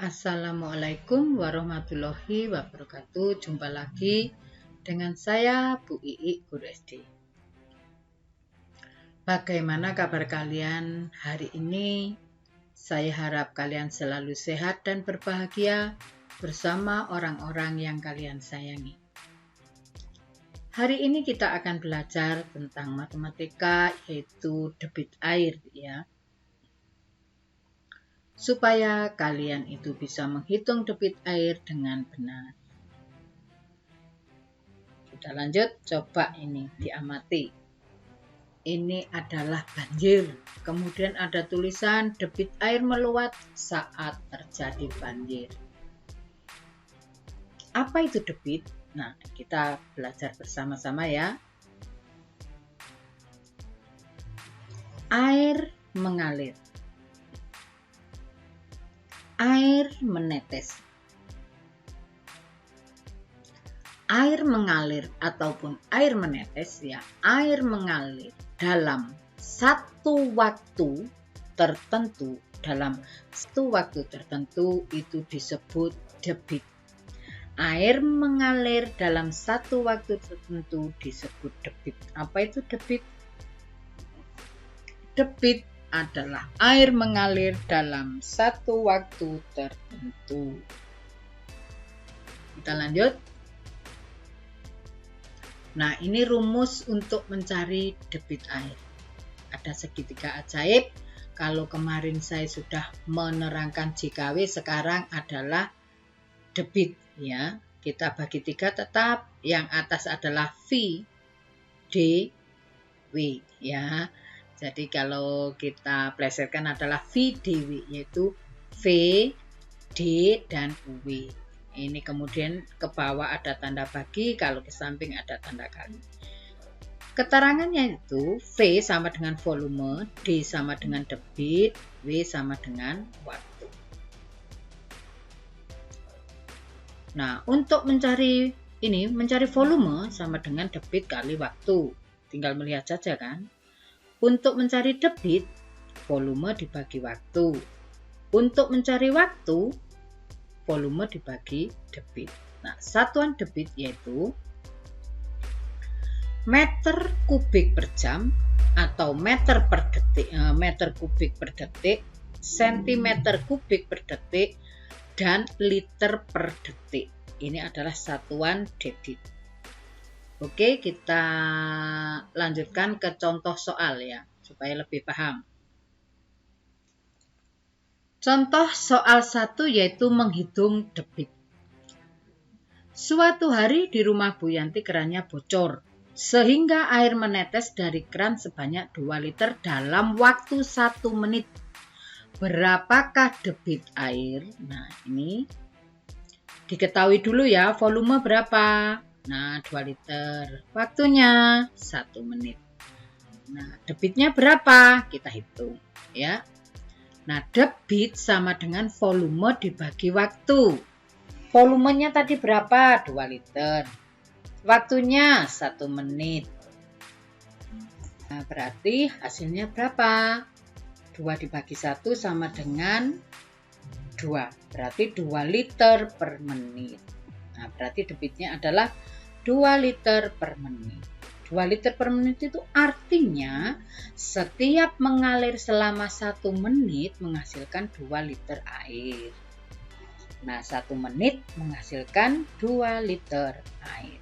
Assalamualaikum warahmatullahi wabarakatuh. Jumpa lagi dengan saya Bu Ii Guru SD. Bagaimana kabar kalian hari ini? Saya harap kalian selalu sehat dan berbahagia bersama orang-orang yang kalian sayangi. Hari ini kita akan belajar tentang matematika, yaitu debit air ya. Supaya kalian itu bisa menghitung debit air dengan benar. Kita lanjut, coba ini diamati. Ini adalah banjir, kemudian ada tulisan debit air meluap saat terjadi banjir. Apa itu debit? Nah, kita belajar bersama-sama ya. Air mengalir. Air menetes. Air mengalir ataupun air menetes ya, air mengalir dalam satu waktu tertentu, itu disebut debit. Air mengalir dalam satu waktu tertentu disebut debit. Apa itu debit? Debit adalah air mengalir dalam satu waktu tertentu. Kita lanjut. Nah, ini rumus untuk mencari debit air. Ada segitiga ajaib. Kalau kemarin saya sudah menerangkan JKW, sekarang adalah debit ya. Kita bagi tiga tetap. Yang atas adalah V, D, W ya. Jadi kalau kita plesetkan adalah V, D, W, yaitu V, D, dan W. Ini kemudian ke bawah ada tanda bagi, kalau ke samping ada tanda kali. Keterangannya itu V sama dengan volume, D sama dengan debit, W sama dengan waktu. Nah, untuk mencari volume sama dengan debit kali waktu. Tinggal melihat saja kan. Untuk mencari debit, volume dibagi waktu. Untuk mencari waktu, volume dibagi debit. Nah, satuan debit yaitu meter kubik per jam atau meter kubik per detik, sentimeter kubik per detik, dan liter per detik. Ini adalah satuan debit. Oke, kita lanjutkan ke contoh soal ya, supaya lebih paham. Contoh soal 1 yaitu menghitung debit. Suatu hari di rumah Bu Yanti kerannya bocor, sehingga air menetes dari keran sebanyak 2 liter dalam waktu 1 menit. Berapakah debit air? Nah, ini diketahui dulu ya, volume berapa? Nah, 2 liter. Waktunya 1 menit. Nah, debitnya berapa? Kita hitung ya. Nah, debit sama dengan volume dibagi waktu. Volumenya tadi berapa? 2 liter. Waktunya 1 menit. Nah, berarti hasilnya berapa? 2 dibagi 1 sama dengan 2. Berarti 2 liter per menit. Nah, berarti debitnya adalah 2 liter per menit. 2 liter per menit itu artinya setiap mengalir selama 1 menit menghasilkan 2 liter air. Nah, 1 menit menghasilkan 2 liter air.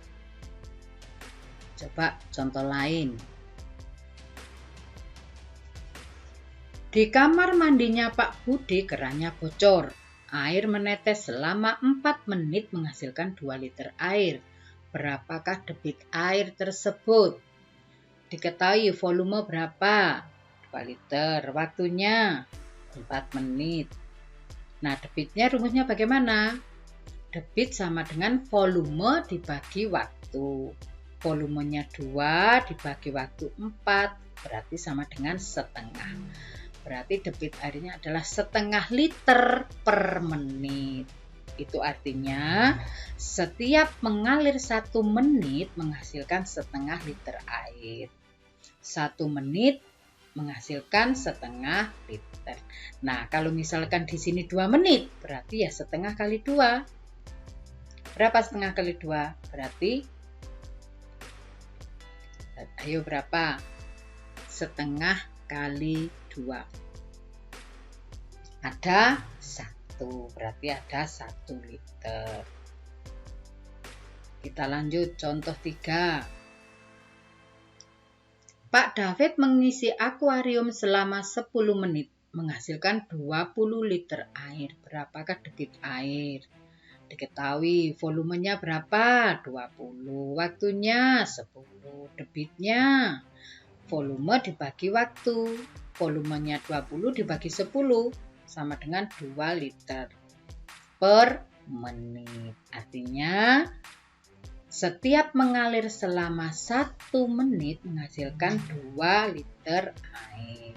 Coba contoh lain. Di kamar mandinya Pak Budi kerannya bocor. Air menetes selama 4 menit menghasilkan 2 liter air. Berapakah debit air tersebut? Diketahui volume berapa? 2 liter. Waktunya 4 menit. Nah, debitnya rumusnya bagaimana? Debit sama dengan volume dibagi waktu. Volumenya 2 dibagi waktu 4, berarti sama dengan setengah. Berarti debit airnya adalah setengah liter per menit. Itu artinya setiap mengalir 1 menit menghasilkan setengah liter air. 1 menit menghasilkan setengah liter. Nah, kalau misalkan di sini 2 menit, berarti ya setengah kali 2. Berapa setengah kali 2? Berarti, ayo berapa? Setengah kali 2. Ada 1, berarti ada 1 liter. Kita lanjut contoh 3. Pak David mengisi akuarium selama 10 menit, menghasilkan 20 liter air. Berapakah debit air? Diketahui volumenya berapa? 20. Waktunya 10. Debitnya volume dibagi waktu. Volumenya 20 dibagi 10 sama dengan 2 liter per menit. Artinya setiap mengalir selama 1 menit menghasilkan 2 liter air.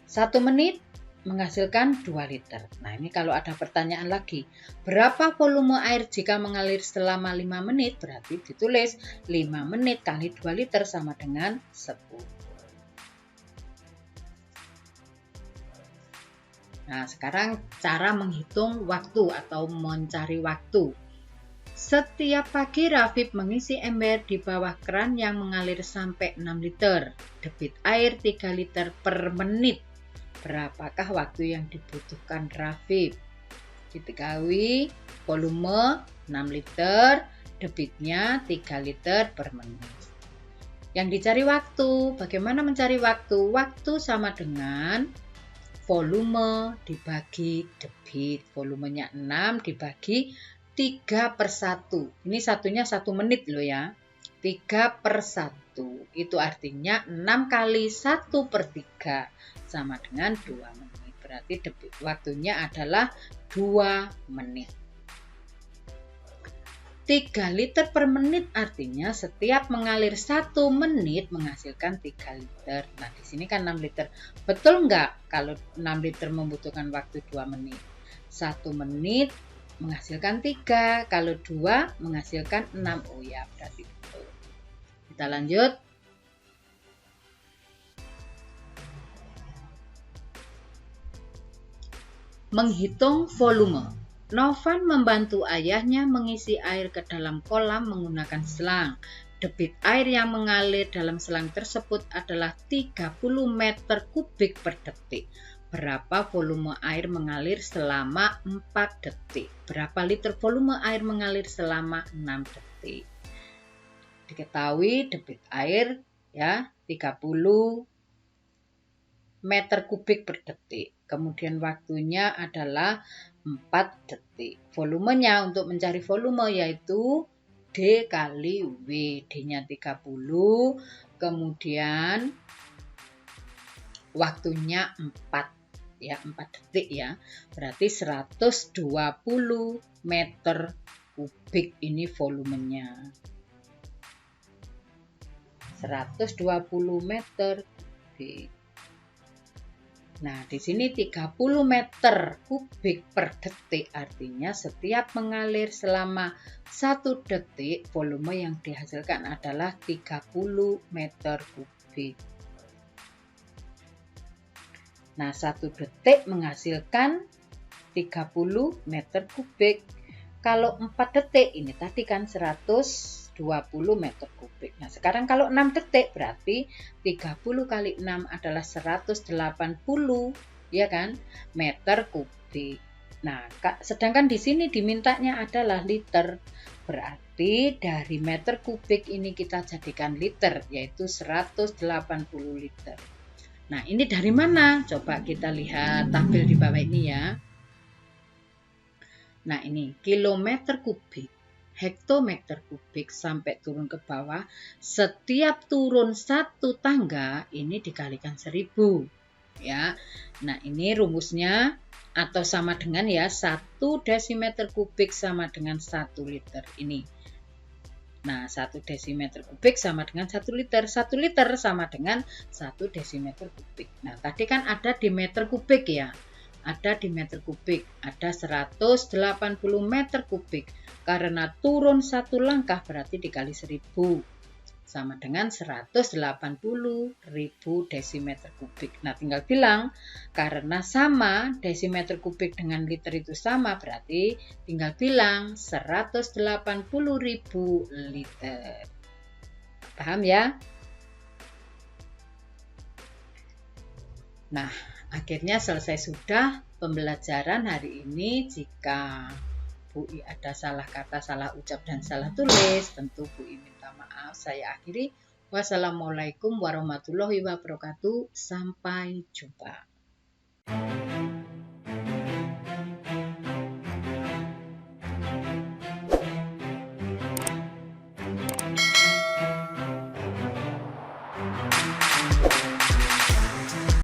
1 menit menghasilkan 2 liter. Nah, ini kalau ada pertanyaan lagi, berapa volume air jika mengalir selama 5 menit? Berarti ditulis 5 menit kali 2 liter sama dengan 10. Nah, sekarang cara menghitung waktu atau mencari waktu. Setiap pagi Rafif mengisi ember di bawah keran yang mengalir sampai 6 liter. Debit air 3 liter per menit. Berapakah waktu yang dibutuhkan Rafif? Diketahui volume 6 liter, debitnya 3 liter per menit. Yang dicari waktu, bagaimana mencari waktu? Waktu sama dengan volume dibagi debit. Volumenya 6 dibagi 3/1. Ini satunya 1 menit loh ya. 3/1. Itu artinya 6 kali 1/3 sama dengan 2 menit. Berarti debit waktunya adalah 2 menit. 3 liter per menit artinya setiap mengalir 1 menit menghasilkan 3 liter. Nah, di sini kan 6 liter. Betul nggak kalau 6 liter membutuhkan waktu 2 menit? 1 menit menghasilkan 3, kalau 2 menghasilkan 6. Oh ya, berarti betul. Kita lanjut. Menghitung volume. Novan membantu ayahnya mengisi air ke dalam kolam menggunakan selang. Debit air yang mengalir dalam selang tersebut adalah 30 meter kubik per detik. Berapa volume air mengalir selama 4 detik? Berapa liter volume air mengalir selama 6 detik? Diketahui debit air ya 30 meter kubik per detik. Kemudian waktunya adalah 4 detik. Volumenya, untuk mencari volume yaitu D kali W. D-nya 30, kemudian waktunya 4 ya, 4 detik ya. Berarti 120 meter kubik ini volumenya. 120 meter kubik. Nah, di sini 30 meter kubik per detik artinya setiap mengalir selama 1 detik volume yang dihasilkan adalah 30 meter kubik. Nah, 1 detik menghasilkan 30 meter kubik. Kalau 4 detik, ini tadi kan 120 meter kubik. Nah, sekarang kalau 6 detik, berarti 30 kali 6 adalah 180, ya kan, meter kubik. Nah, sedangkan di sini dimintanya adalah liter. Berarti dari meter kubik ini kita jadikan liter, yaitu 180 liter. Nah, ini dari mana? Coba kita lihat tabel di bawah ini ya. Nah, ini kilometer kubik, hektometer kubik sampai turun ke bawah. Setiap turun 1 tangga ini dikalikan 1000. Ya. Nah, ini rumusnya atau sama dengan ya 1 desimeter kubik sama dengan 1 liter ini. Nah, 1 desimeter kubik sama dengan 1 liter. 1 liter sama dengan 1 desimeter kubik. Nah, tadi kan ada di meter kubik ya. Ada di meter kubik. Ada 180 meter kubik. Karena turun 1 langkah berarti dikali 1000. sama dengan 180.000 desimeter kubik. Nah, tinggal bilang karena sama, desimeter kubik dengan liter itu sama, berarti tinggal bilang 180.000 liter. Paham ya? Nah, akhirnya selesai sudah pembelajaran hari ini. Jika Bu I ada salah kata, salah ucap, dan salah tulis, tentu Bu I minta maaf. Saya akhiri. Wassalamualaikum warahmatullahi wabarakatuh. Sampai jumpa.